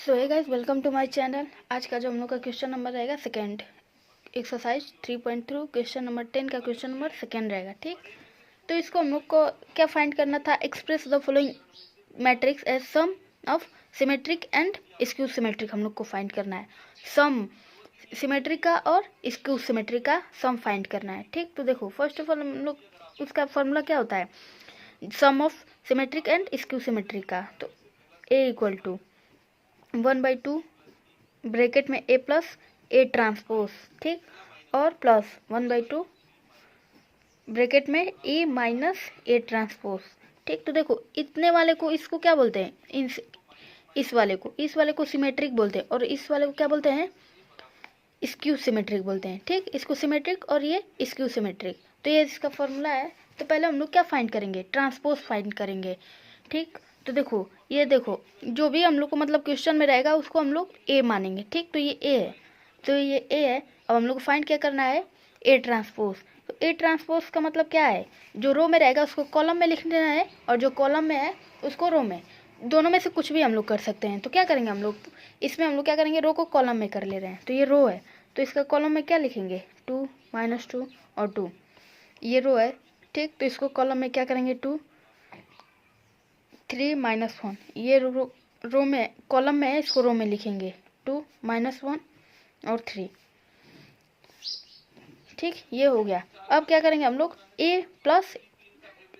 So hey guys, welcome to my channel. आज का जो हम लोग का क्वेश्चन नंबर रहेगा सेकेंड, एक्सरसाइज 3.3 क्वेश्चन नंबर 10 का क्वेश्चन नंबर सेकेंड रहेगा। ठीक, तो इसको हम लोग को क्या फाइंड करना था? Express the following matrix as sum of symmetric and skew symmetric हम लोग को फाइंड करना है। सम सिमेट्रिक का और स्क्यू सिमेट्रिक का सम फाइंड करना है। ठीक, तो देखो फर्स्ट ऑफ ऑल हम लोग उसका फॉर्मूला क्या होता है? Sum of symmetric and skew symmetric का, तो ए इक्वल टू 1/2 ब्रैकेट में ए प्लस ए ट्रांसपोज, ठीक, और प्लस 1/2 ब्रैकेट में ए माइनस ए ट्रांसपोज। ठीक, तो देखो इतने वाले को इसको क्या बोलते हैं? इस वाले को सिमेट्रिक बोलते हैं और इस वाले को क्या बोलते हैं? स्क्यू सिमेट्रिक बोलते हैं। ठीक, इसको सिमेट्रिक और ये स्क्यू सिमेट्रिक। तो ये इसका फॉर्मूला है। तो पहले हम लोग क्या फाइंड करेंगे? ट्रांसपोज फाइंड करेंगे। ठीक, तो देखो ये देखो जो भी हम लोग को मतलब क्वेश्चन में रहेगा उसको हम लोग ए मानेंगे। ठीक, तो ये ए है, तो ये ए है। अब हम लोग को फाइंड क्या करना है? A transpose. तो ए ट्रांसपोज का मतलब क्या है? जो रो में रहेगा उसको कॉलम में लिख देना है और जो कॉलम में है उसको रो में। दोनों में से कुछ भी हम लोग कर सकते हैं। तो क्या करेंगे हम लोग? इसमें हम लोग क्या करेंगे? रो को कॉलम में कर ले रहे हैं, तो ये रो है, तो इसका कॉलम में क्या लिखेंगे? 2 -2 और 2। ये रो है, ठीक, तो इसको कॉलम में क्या करेंगे? 2 3 -1। ये रो में कॉलम में है, इसको रो में लिखेंगे 2 -1 और 3। ठीक, ये हो गया। अब क्या करेंगे हम लोग? ए प्लस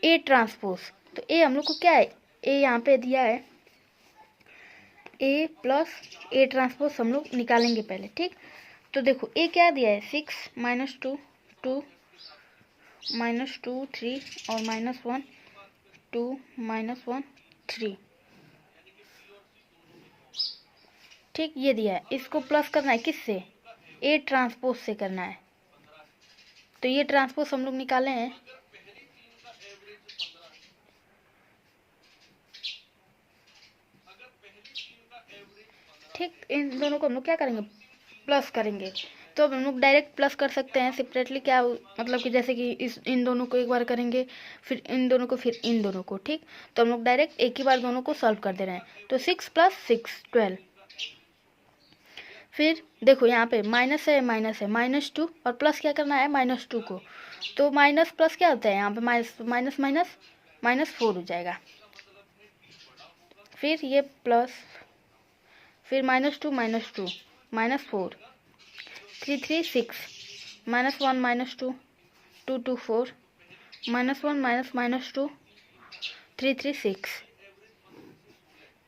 ए ट्रांसपोज। तो ए हम लोग को क्या है? ए यहाँ पे दिया है, ए प्लस ए ट्रांसपोज हम लोग निकालेंगे पहले। ठीक, तो देखो ए क्या दिया है? 6 -2 2 -2 3 और -1 2 -1 3। ठीक, ये दिया है। इसको प्लस करना है किससे? ए ट्रांसपोज से करना है। तो ये ट्रांसपोज हम लोग निकाले हैं। ठीक, इन दोनों को हम लोग क्या करेंगे? प्लस करेंगे। तो अब हम लोग डायरेक्ट प्लस कर सकते हैं सेपरेटली। क्या मतलब कि जैसे कि इन दोनों को एक बार करेंगे, फिर इन दोनों को, फिर इन दोनों को। ठीक, तो हम लोग डायरेक्ट एक ही बार दोनों को सॉल्व कर दे रहे हैं। तो 6 + 6 12। फिर देखो यहाँ पे माइनस है, -2 और प्लस क्या करना है? -2 को। तो माइनस प्लस क्या होता है? यहाँ पे -4 हो जाएगा। फिर ये प्लस, फिर -2 -2 -4 3 3 6 -1 -2 2 2 4 -1 -2 3 3 6।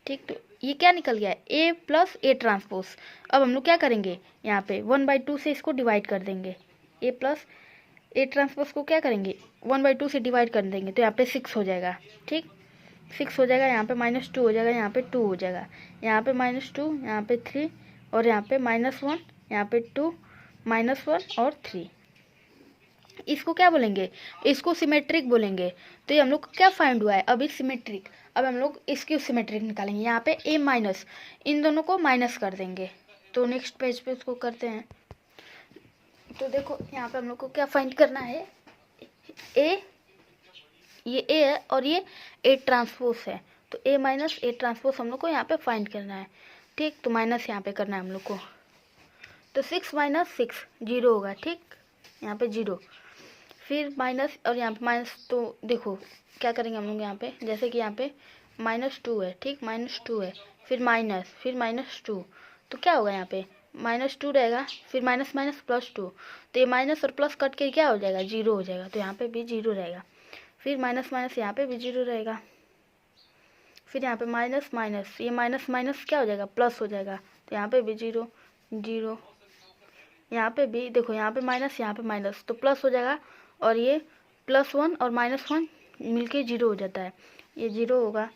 ठीक, तो ये क्या निकल गया? ए प्लस ए ट्रांसपोज। अब हम लोग क्या करेंगे? यहाँ पे 1/2 से इसको डिवाइड कर देंगे। ए प्लस ए ट्रांसपोज को क्या करेंगे? 1/2 से डिवाइड कर देंगे, तो यहाँ पे 6 हो जाएगा। ठीक, 6 हो जाएगा। यहाँ पे -2 हो जाएगा, यहाँ पे 2 हो जाएगा, यहाँ पे -2, यहाँ पे 3 और यहाँ पे -1, यहाँ पे 2 -1 और 3। इसको क्या बोलेंगे? इसको सिमेट्रिक बोलेंगे। तो ये हम लोग क्या फाइंड हुआ है? अभी सिमेट्रिक। अब हम लोग इसकी सिमेट्रिक निकालेंगे। यहाँ पे ए माइनस, इन दोनों को माइनस कर देंगे। तो नेक्स्ट पेज पे उसको करते हैं। तो देखो यहाँ पे हम लोग को क्या फाइंड करना है? ए, ये ए है और ये ए ट्रांसपोज है। तो ए माइनस ए ट्रांसपोज हम लोग को यहाँ पे फाइंड करना है। ठीक, तो माइनस यहाँ पे करना है हम लोग को। तो 6 - 6 0 होगा। ठीक, यहाँ पे 0, फिर माइनस और यहाँ पे माइनस। तो देखो क्या करेंगे हम लोग यहाँ पे? जैसे कि यहाँ पे -2 है, ठीक, -2 है, फिर -2। तो क्या होगा? यहाँ पे -2 रहेगा, फिर माइनस माइनस +2। तो ये माइनस और प्लस कट के क्या हो जाएगा? 0 हो जाएगा। तो यहाँ पे भी 0 रहेगा। फिर माइनस माइनस यहाँ पे भी 0 रहेगा। फिर यहाँ पे माइनस माइनस, ये माइनस माइनस क्या हो जाएगा? प्लस हो जाएगा। तो यहाँ पे भी 0 0, यहाँ पे भी देखो, यहाँ पे माइनस, यहाँ पे माइनस, तो प्लस हो जाएगा। और ये +1 और -1 मिलके 0 हो जाता है। ये 0 होगा।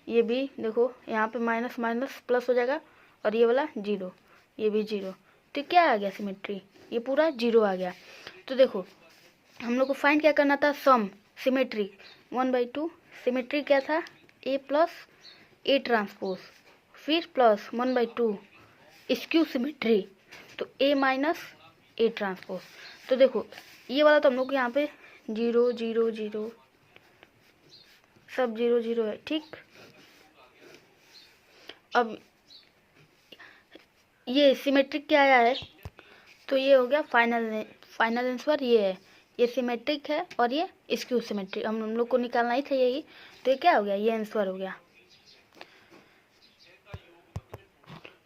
ये भी देखो यहाँ पे माइनस माइनस प्लस हो जाएगा और ये वाला 0, ये भी 0। तो क्या आ गया? सिमेट्री। ये पूरा 0 आ गया। तो देखो हम लोग को फाइंड क्या करना था? सम सिमेट्री 1/2। सिमेट्री क्या था? ए प्लस ए ट्रांसपोज, फिर प्लस 1/2 स्क्यू सिमेट्री, तो ए माइनस ए ट्रांसपोज। तो देखो ये वाला तो हम लोग यहाँ पे 0 0 0 सब 0 0 है। ठीक, अब ये सिमेट्रिक क्या आया है, तो ये हो गया फाइनल आंसर ये है, ये सिमेट्रिक है और ये स्क्यू सिमेट्रिक, हम लोग को निकालना ही था यही, तो ये क्या हो गया, ये आंसर हो गया।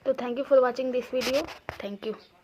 तो thank you for watching this video, thank you.